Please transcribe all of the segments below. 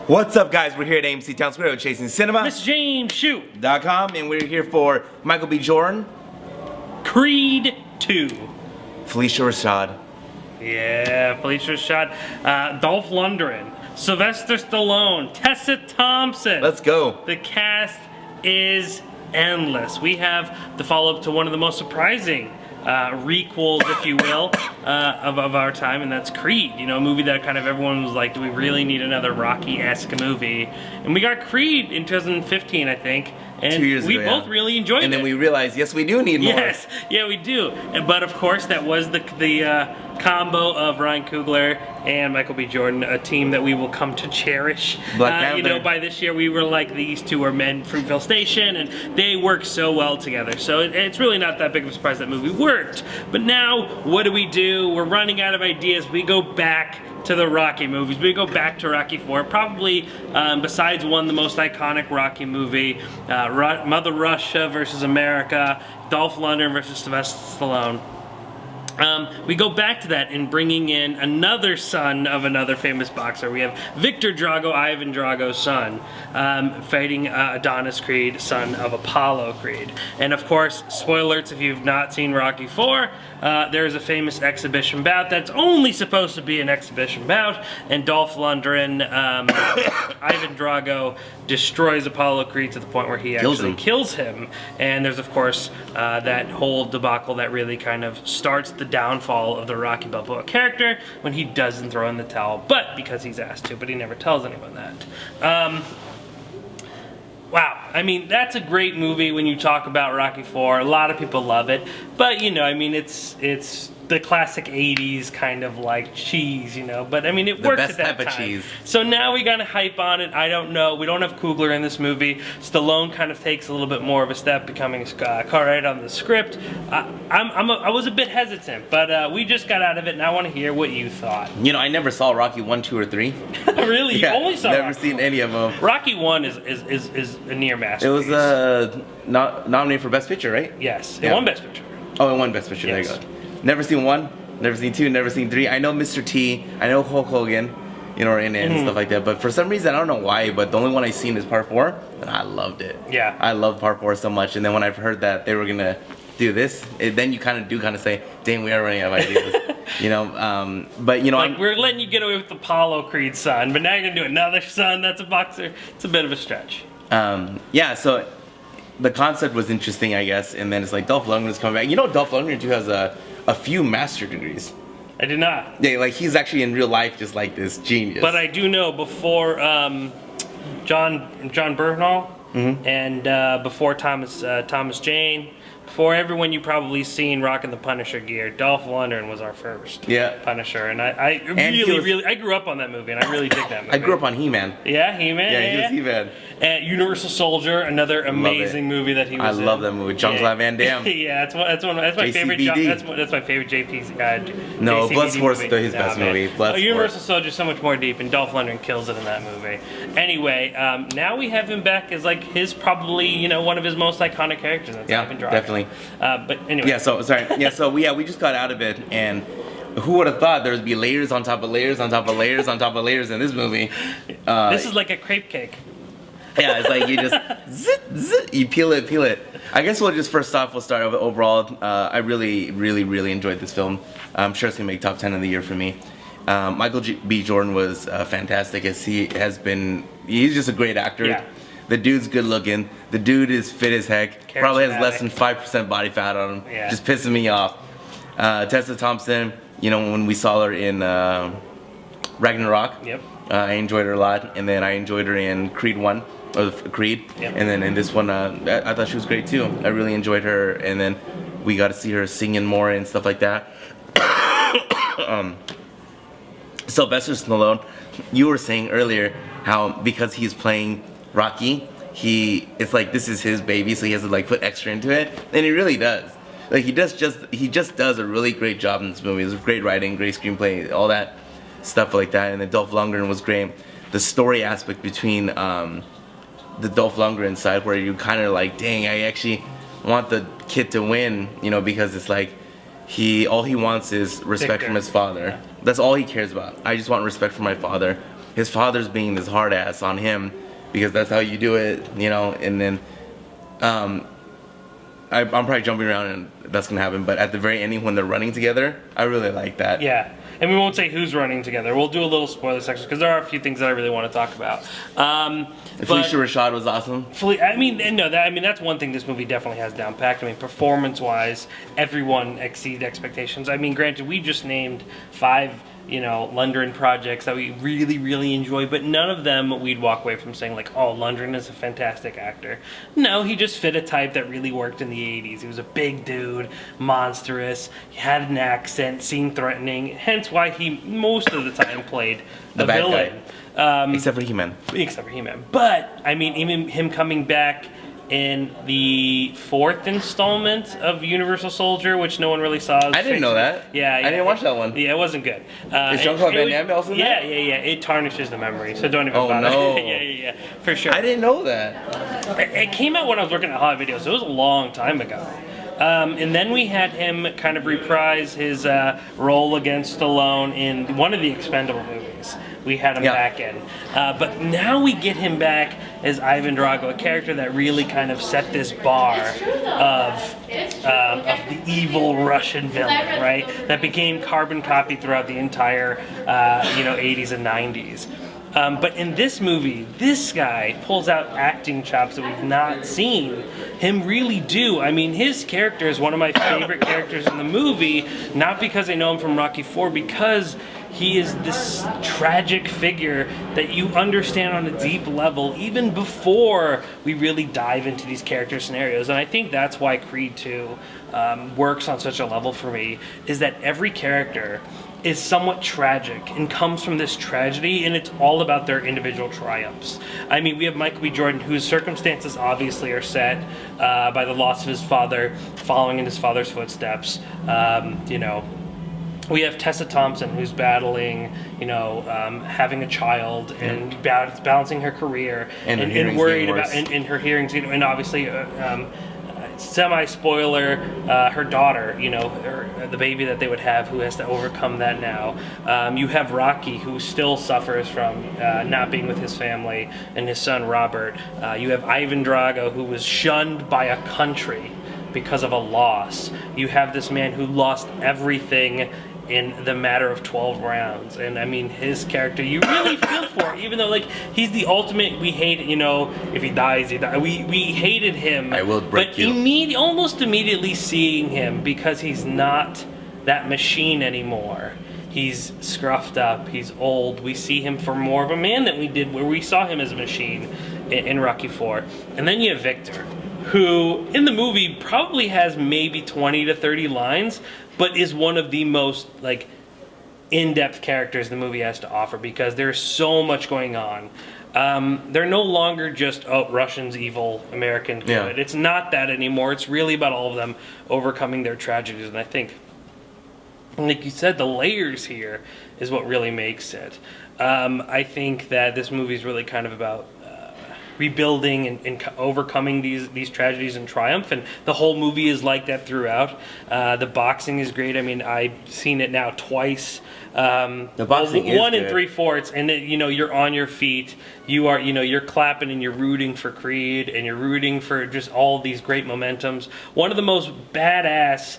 What's up, guys? We're here at AMC Town Square with Chasing Cinema. Mr. James Hsu. .com, and we're here for Michael B. Jordan. Creed 2. Phylicia Rashad. Yeah, Phylicia Rashad. Dolph Lundgren. Sylvester Stallone. Tessa Thompson. Let's go. The cast is endless. We have the follow-up to one of the most surprising requels, if you will, of our time, and that's Creed. You know, a movie that kind of everyone was like, do we really need another Rocky-esque movie? And we got Creed in 2015, I think, and 2 years we ago, both really enjoyed it. And then we realized, yes, we do need more. Yes, yeah, we do. But of course, that was the combo of Ryan Coogler and Michael B. Jordan, a team that we will come to cherish. Black Panther. You know, by this year, we were like, these two are meant for Fruitvale Station, and they work so well together. So it's really not that big of a surprise that movie worked. But now, what do? We're running out of ideas. We go back to the Rocky movies. We go back to Rocky 4. Probably, besides one, the most iconic Rocky movie, Mother Russia versus America, Dolph Lundgren versus Sylvester Stallone. We go back to that in bringing in another son of another famous boxer. We have Victor Drago, Ivan Drago's son, fighting Adonis Creed, son of Apollo Creed. And of course, spoiler alerts if you've not seen Rocky 4, there's a famous exhibition bout that's only supposed to be an exhibition bout, and Dolph Lundgren, Ivan Drago, destroys Apollo Creed to the point where he actually kills him. And there's of course that whole debacle that really kind of starts the downfall of the Rocky Balboa character when he doesn't throw in the towel, but because he's asked to, but he never tells anyone that. Wow, I mean, that's a great movie when you talk about Rocky 4. A lot of people love it, but you know, I mean, it's the classic 80s kind of like cheese, you know, but I mean, it works at that time. The best type of cheese. So now we got to hype on it. I don't know. We don't have Coogler in this movie. Stallone kind of takes a little bit more of a step, becoming a co-writer on the script. I was a bit hesitant, but we just got out of it, and I want to hear what you thought. You know, I never saw Rocky 1, 2, or 3. Really? Yeah, you only saw never Rocky seen 1. any of them. Rocky 1 is a near masterpiece. It was nominated for Best Picture, right? Yes, it won Best Picture. Oh, it won Best Picture. Yes. There you go. Never seen 1, never seen 2, never seen 3. I know Mr. T, I know Hulk Hogan, you know, in it and stuff like that. But for some reason, I don't know why, but the only one I seen is Part 4, and I loved it. Yeah. I loved Part 4 so much, and then when I've heard that they were gonna do this, then you kind of say, dang, we are running out of ideas. You know, but you know, like we're letting you get away with Apollo Creed's son, but now you're gonna do another son that's a boxer. It's a bit of a stretch. Yeah, so the concept was interesting, I guess, and then it's like Dolph Lundgren's coming back. You know, Dolph Lundgren too has a few master degrees. I did not. Yeah, like he's actually in real life just like this genius. But I do know before John Bernal and before Thomas Jane, before everyone you probably seen rocking the Punisher gear, Dolph Lundgren was our first Punisher, and I really grew up on that movie, and I really dig that movie. I grew up on He-Man. Yeah, He-Man. Yeah, he was He-Man. And Universal Soldier, another amazing movie that he was in. I love that movie. Jean-Claude Van Damme. Yeah, that's my favorite. That's my favorite JP. No, Bloodsport's his movie. best movie. Universal Soldier is so much more deep, and Dolph Lundgren kills it in that movie. Anyway, now we have him back as like his probably one of his most iconic characters. That's Ivan Drago. Definitely. But anyway. Yeah. So sorry. Yeah. So we just got out of it, and who would have thought there would be layers on top of layers on top of layers on top of layers in this movie? This is like a crepe cake. Yeah, it's like you just you peel it. I guess we'll start overall. I really enjoyed this film. I'm sure it's gonna make top 10 of the year for me. Michael B. Jordan was fantastic, as he has been. He's just a great actor. Yeah. The dude's good looking. The dude is fit as heck. Probably has less than 5% body fat on him. Yeah. Just pissing me off. Tessa Thompson, when we saw her in Ragnarok, I enjoyed her a lot. And then I enjoyed her in Creed 1. Creed, and then in this one, I thought she was great too. I really enjoyed her, and then we got to see her singing more and stuff like that. Sylvester Stallone, you were saying earlier how because he's playing Rocky, it's like this is his baby, so he has to like put extra into it, and he really does. Like he just does a really great job in this movie. There's great writing, great screenplay, all that stuff like that, and then Dolph Lundgren was great. The story aspect between the Dolph Lundgren side, where you kind of like, dang, I actually want the kid to win, because it's like all he wants is respect from his father. That's all he cares about. I just want respect from my father. his father's being this hard ass on him because that's how you do it, you know. And then I'm probably jumping around and that's gonna happen. But at the very ending when they're running together, I really like that. Yeah. And we won't say who's running together. We'll do a little spoiler section because there are a few things that I really want to talk about. Phylicia Rashad was awesome. That's one thing this movie definitely has down packed. I mean, performance-wise, everyone exceeded expectations. I mean, granted, we just named 5, Lundgren projects that we really, really enjoy, but none of them we'd walk away from saying like, oh, Lundgren is a fantastic actor. No, he just fit a type that really worked in the 80s. He was a big dude, monstrous, he had an accent, seemed threatening, hence why he most of the time played the villain. Except for He-Man. But, I mean, even him coming back in the 4th installment of Universal Soldier, which no one really saw. I didn't know that. Yeah, I didn't watch that one. Yeah, it wasn't good. Is Jean-Claude Van Damme also in Yeah, that? yeah. It tarnishes the memory, so don't even bother. No. yeah, for sure. I didn't know that. It came out when I was working at Hollywood Videos, so it was a long time ago. And then we had him kind of reprise his role against Stallone in one of the Expendable movies. We had him back in. But now we get him back as Ivan Drago, a character that really kind of set this bar of the evil Russian villain, right? That became carbon copy throughout the entire 80s and 90s. But in this movie, this guy pulls out acting chops that we've not seen him really do. I mean, his character is one of my favorite characters in the movie, not because I know him from Rocky IV, because he is this tragic figure that you understand on a deep level even before we really dive into these character scenarios. And I think that's why Creed 2 works on such a level for me, is that every character is somewhat tragic and comes from this tragedy, and it's all about their individual triumphs. I mean, we have Michael B. Jordan, whose circumstances obviously are set by the loss of his father, following in his father's footsteps. We have Tessa Thompson, who's battling, having a child and balancing her career and worried about in her hearings, and obviously. Semi-spoiler, her daughter, the baby that they would have, who has to overcome that now. You have Rocky, who still suffers from not being with his family, and his son Robert. You have Ivan Drago, who was shunned by a country because of a loss. You have this man who lost everything in the matter of 12 rounds. And I mean, his character, you really feel for, even though he's the ultimate, we hate, if he dies, he dies. We hated him. I will break you. But almost immediately seeing him, because he's not that machine anymore. He's scruffed up, he's old. We see him for more of a man than we did where we saw him as a machine in Rocky IV. And then you have Victor, who in the movie probably has maybe 20 to 30 lines, but is one of the most in-depth characters the movie has to offer, because there's so much going on. They're no longer just Russians evil, American good. Yeah. It's not that anymore. It's really about all of them overcoming their tragedies, and I think, like you said, the layers here is what really makes it. I think that this movie is really kind of about rebuilding and overcoming these tragedies and triumph, and the whole movie is like that throughout. The boxing is great. I mean, I've seen it now twice. The boxing is 1 good. and 3/4, and you're on your feet. You are, you're clapping and you're rooting for Creed, and you're rooting for just all these great momentums. One of the most badass.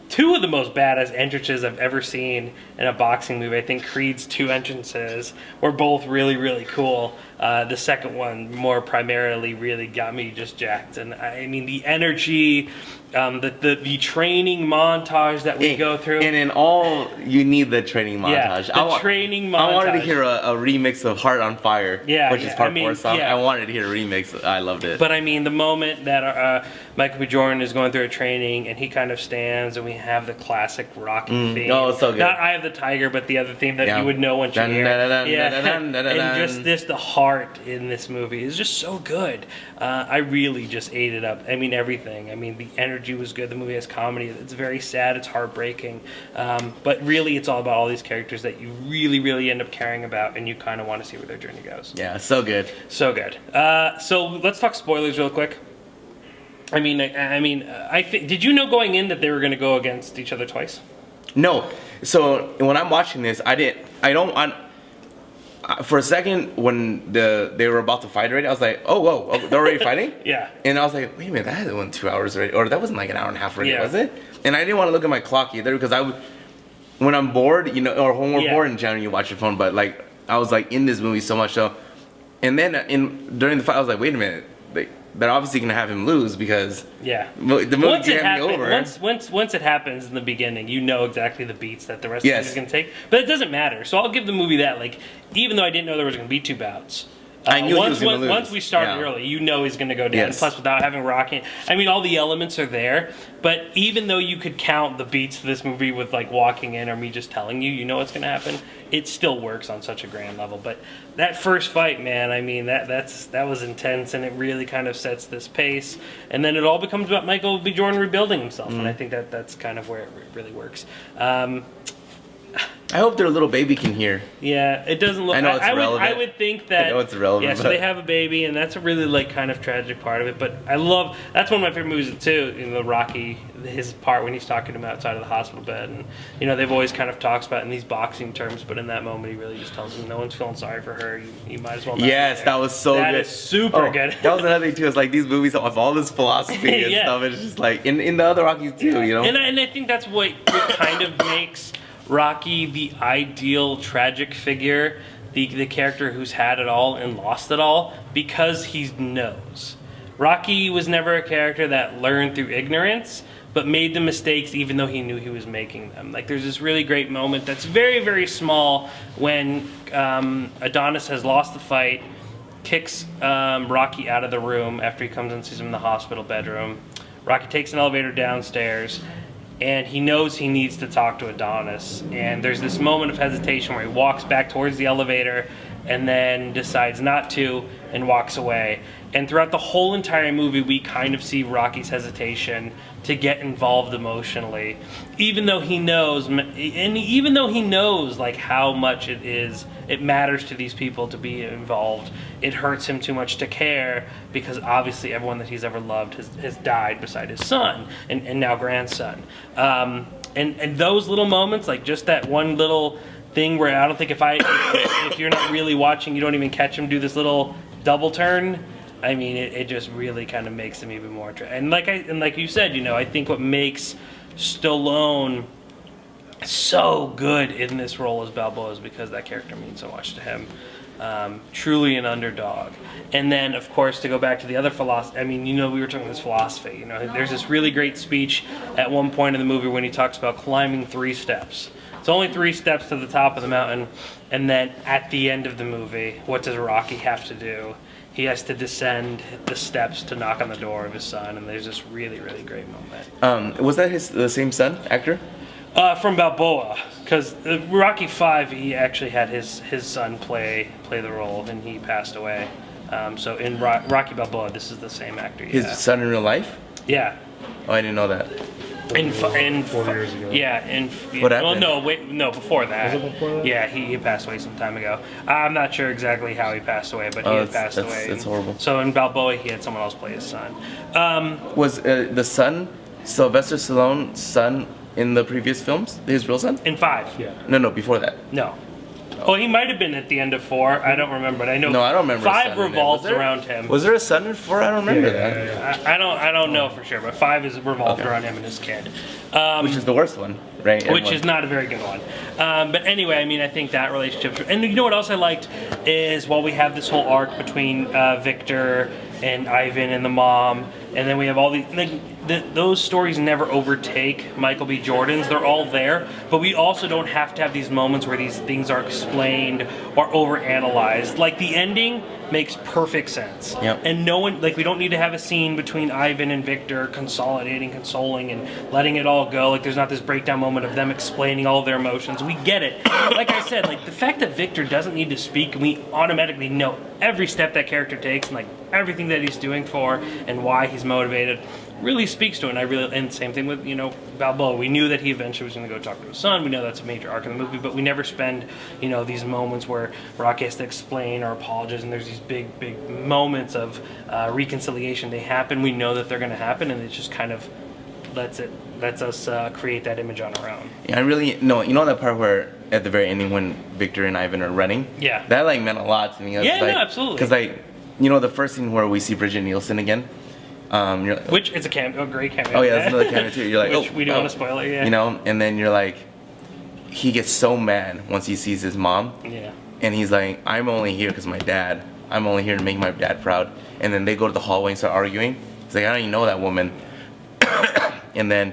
Two of the most badass entrances I've ever seen in a boxing movie. I think Creed's 2 entrances were both really, really cool. The second one, more primarily, really got me just jacked. And I mean, the energy, the training montage that we go through. And in all, you need the training montage. Yeah, training montage. I wanted to hear a remix of Heart on Fire, which is part 4 song. Yeah. I wanted to hear a remix. I loved it. But I mean, the moment that Michael B. Jordan is going through a training and he kind of stands, and we have the classic Rocky theme. Oh, it's so good. Not Eye of the Tiger, but the other theme that you would know once you hear it. And just the heart in this movie is just so good. I really just ate it up. I mean, everything. I mean, the energy was good. The movie has comedy. It's very sad. It's heartbreaking. But really, it's all about all these characters that you really, really end up caring about, and you kind of want to see where their journey goes. Yeah, so good. So good. So let's talk spoilers real quick. Did you know going in that they were going to go against each other twice? No. So when I'm watching this, I For a second, when they were about to fight already, I was like, oh, whoa, they're already fighting? Yeah. And I was like, wait a minute, that hasn't went 2 hours already. Or that wasn't like an hour and a half already, Yeah. was it? And I didn't want to look at my clock either because when I'm bored, you know, or when we're bored in general, you watch your phone. But like, I was like in this movie so much so. And then during the fight, I was like, wait a minute. They're obviously going to have him lose because Yeah. the movie can't be over. Once it happens in the beginning, you know exactly the beats that the rest Yes. of the movie is going to take. But it doesn't matter. So I'll give the movie that. Like, even though I didn't know there was going to be 2 bouts. I knew he was gonna lose. Once we started early, you know he's going to go down. Yes. Plus, without having Rocky, I mean, all the elements are there. But even though you could count the beats of this movie with like walking in or me just telling you, you know what's going to happen. It still works on such a grand level. But that first fight, man, I mean, that was intense, and it really kind of sets this pace. And then it all becomes about Michael B. Jordan rebuilding himself, and I think that's kind of where it really works. I hope their little baby can hear. Yeah, it doesn't look. I know it's relevant. I would think that. I know it's irrelevant. Yeah, so they have a baby, and that's a really like kind of tragic part of it. But I love that's one of my favorite movies too. In the Rocky, his part when he's talking to him outside of the hospital bed, and you know they've always kind of talks about it in these boxing terms, but in that moment he really just tells him no one's feeling sorry for her. You might as well. Not Yes, that was so good. That is super good. That was another thing too. It's like these movies have all this philosophy and Yeah. stuff. It's just like in the other Rockies too, you know. And I think that's what kind of makes Rocky the ideal tragic figure, the character who's had it all and lost it all, because he knows. Rocky was never a character that learned through ignorance, but made the mistakes even though he knew he was making them. Like there's this really great moment that's very, very small when Adonis has lost the fight, kicks Rocky out of the room after he comes and sees him in the hospital bedroom. Rocky takes an elevator downstairs, and he knows he needs to talk to Adonis. And there's this moment of hesitation where he walks back towards the elevator and then decides not to and walks away. And throughout the whole entire movie, we kind of see Rocky's hesitation to get involved emotionally, even though he knows, like how much it matters to these people to be involved. It hurts him too much to care because obviously everyone that he's ever loved has died beside his son and now grandson. And those little moments, like just that one little thing where I don't think if you're not really watching, you don't even catch him do this little double turn. I mean, it just really kind of makes him even more. And like you said, you know, I think what makes Stallone so good in this role as Balboa is because that character means so much to him. Truly an underdog. And then, of course, to go back to the other philosophy, I mean, you know, we were talking about this philosophy. You know, there's this really great speech at one point in the movie when he talks about climbing 3 steps. It's only 3 steps to the top of the mountain. And then at the end of the movie, what does Rocky have to do? He has to descend the steps to knock on the door of his son, and there's this really, really great moment. Was that the same son, actor? From Balboa, because Rocky V, he actually had his son play the role, and he passed away. So in Rocky Balboa, this is the same actor. Yeah. His son in real life? Yeah. Oh, I didn't know that. In 4 years ago. Yeah, What happened? Well, no, before that. Was it before that? Yeah, he passed away some time ago. I'm not sure exactly how he passed away, but he had passed away. That's horrible. So in Balboa, he had someone else play his son. Was the son, Sylvester Stallone's son, in the previous films? His real son? In 5. Yeah. No, before that. No. Well, he might have been at the end of 4. I don't remember. I know. No, I don't remember. a 5 son in it. revolves Was there- around him. Was there a son in 4? I don't remember that. Yeah. I don't know for sure, but 5 is revolved around him and his kid. Which is the worst one, right? Which is not a very good one. But anyway, I mean, I think that relationship. And you know what else I liked is while we have this whole arc between Victor and Ivan and the mom, and then we have all those stories never overtake Michael B. Jordan's. They're all there, but we also don't have to have these moments where these things are explained or overanalyzed. Like the ending makes perfect sense. Yep. And no one, like we don't need to have a scene between Ivan and Victor consolidating, consoling, and letting it all go. Like there's not this breakdown moment of them explaining all of their emotions. We get it. Like I said, like the fact that Victor doesn't need to speak, and we automatically know every step that character takes and like everything that he's doing for and why he's motivated really speaks to it. And same thing with, you know, Balboa. We knew that he eventually was going to go talk to his son. We know that's a major arc in the movie, but we never spend, you know, these moments where Rocky has to explain or apologize, and there's these big moments of reconciliation. They happen. We know that they're going to happen, and it just kind of lets it lets us create that image on our own. Yeah, I really no. You know that part where at the very ending when Victor and Ivan are running. Yeah. That like meant a lot to me. Yeah, no, absolutely. Because like, you know, the first scene where we see Bridget Nielsen again. You're like, which is a great cameo. Oh yeah, that's another cameo too. You're like, which we don't want to spoil it. Yeah. You know, and then you're like, he gets so mad once he sees his mom. Yeah. And he's like, I'm only here because my dad. I'm only here to make my dad proud. And then they go to the hallway and start arguing. He's like, I don't even know that woman. and then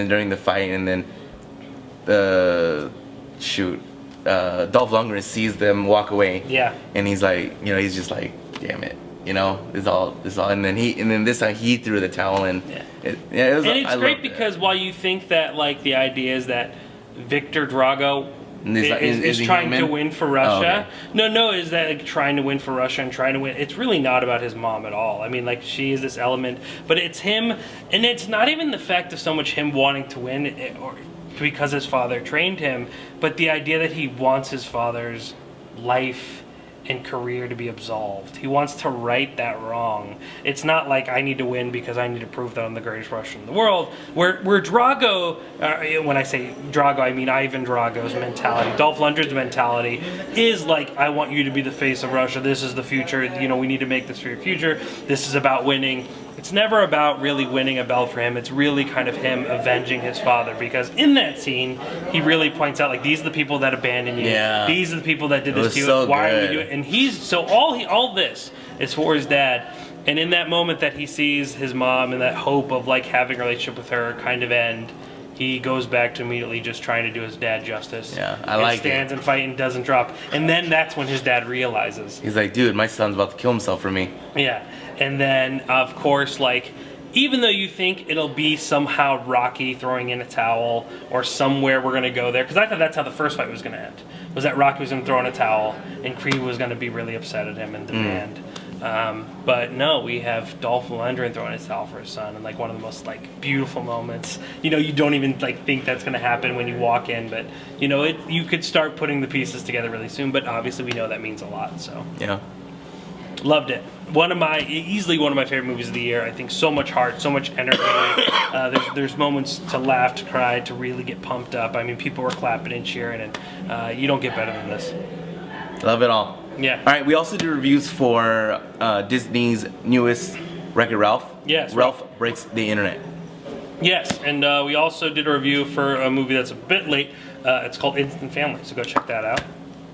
during the fight, and then Dolph Lundgren sees them walk away. Yeah. And he's like, you know, he's just like, damn it. You know, this all, and then this time he threw the towel in. Yeah. It was, and it's great because while you think that like the idea is that Victor Drago is trying to win for Russia. Oh, okay. No, is that like trying to win for Russia and trying to win. It's really not about his mom at all. I mean, like she is this element, but it's him, and it's not even the fact of so much him wanting to win or because his father trained him, but the idea that he wants his father's life and career to be absolved. He wants to right that wrong. It's not like I need to win because I need to prove that I'm the greatest Russian in the world. Where Drago, when I say Drago, I mean Ivan Drago's mentality, Dolph Lundgren's mentality is like, I want you to be the face of Russia. This is the future. You know, we need to make this for your future. This is about winning. It's never about really winning a belt for him. It's really kind of him avenging his father, because in that scene, he really points out like, these are the people that abandoned you. Yeah. These are the people that did this to you. So Why good. are we doing it? And he's so all this is for his dad. And in that moment that he sees his mom and that hope of like having a relationship with her kind of end, he goes back to immediately just trying to do his dad justice. Yeah, I like it. Stands and fights and doesn't drop. And then that's when his dad realizes. He's like, dude, my son's about to kill himself for me. Yeah. And then, of course, like, even though you think it'll be somehow Rocky throwing in a towel or somewhere we're going to go there, because I thought that's how the first fight was going to end, was that Rocky was going to throw in a towel and Creed was going to be really upset at him and demand. But no, we have Dolph Lundgren throwing his towel for his son, and like one of the most like beautiful moments. You know, you don't even like think that's going to happen when you walk in, but you know, you could start putting the pieces together really soon. But obviously, we know that means a lot. So Yeah. loved it. Easily one of my favorite movies of the year. I think so much heart, so much energy. There's moments to laugh, to cry, to really get pumped up. I mean, people were clapping and cheering, and you don't get better than this. Love it all. Yeah. All right, we also do reviews for Disney's newest Wreck-It Ralph. Yes. Ralph Breaks the Internet. Yes, and we also did a review for a movie that's a bit late. It's called Instant Family, so go check that out.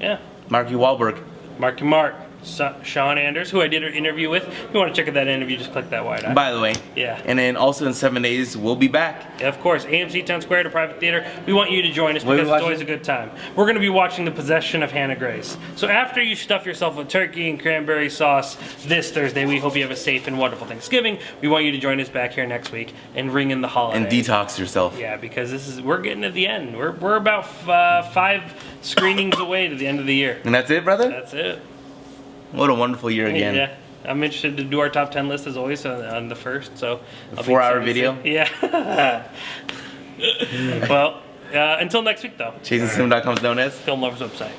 Yeah. Marky Wahlberg. Marky Mark. Sean Anders, who I did an interview with. If you want to check out that interview, just click that wide eye. By the way. Yeah. And then also in 7 days, we'll be back. Of course, AMC Town Square to Private Theater. We want you to join us What are we because it's watching? always a good time. We're going to be watching The Possession of Hannah Grace. So after you stuff yourself with turkey and cranberry sauce this Thursday, we hope you have a safe and wonderful Thanksgiving. We want you to join us back here next week and ring in the holiday. And detox yourself. Yeah, because we're getting to the end. We're about 5 screenings away to the end of the year. And that's it, brother? That's it. What a wonderful year again. Yeah, I'm interested to do our top 10 list as always on the first. So A 4-hour video? Yeah. Well, until next week though. ChasingCinema.com is known as Film Lovers website.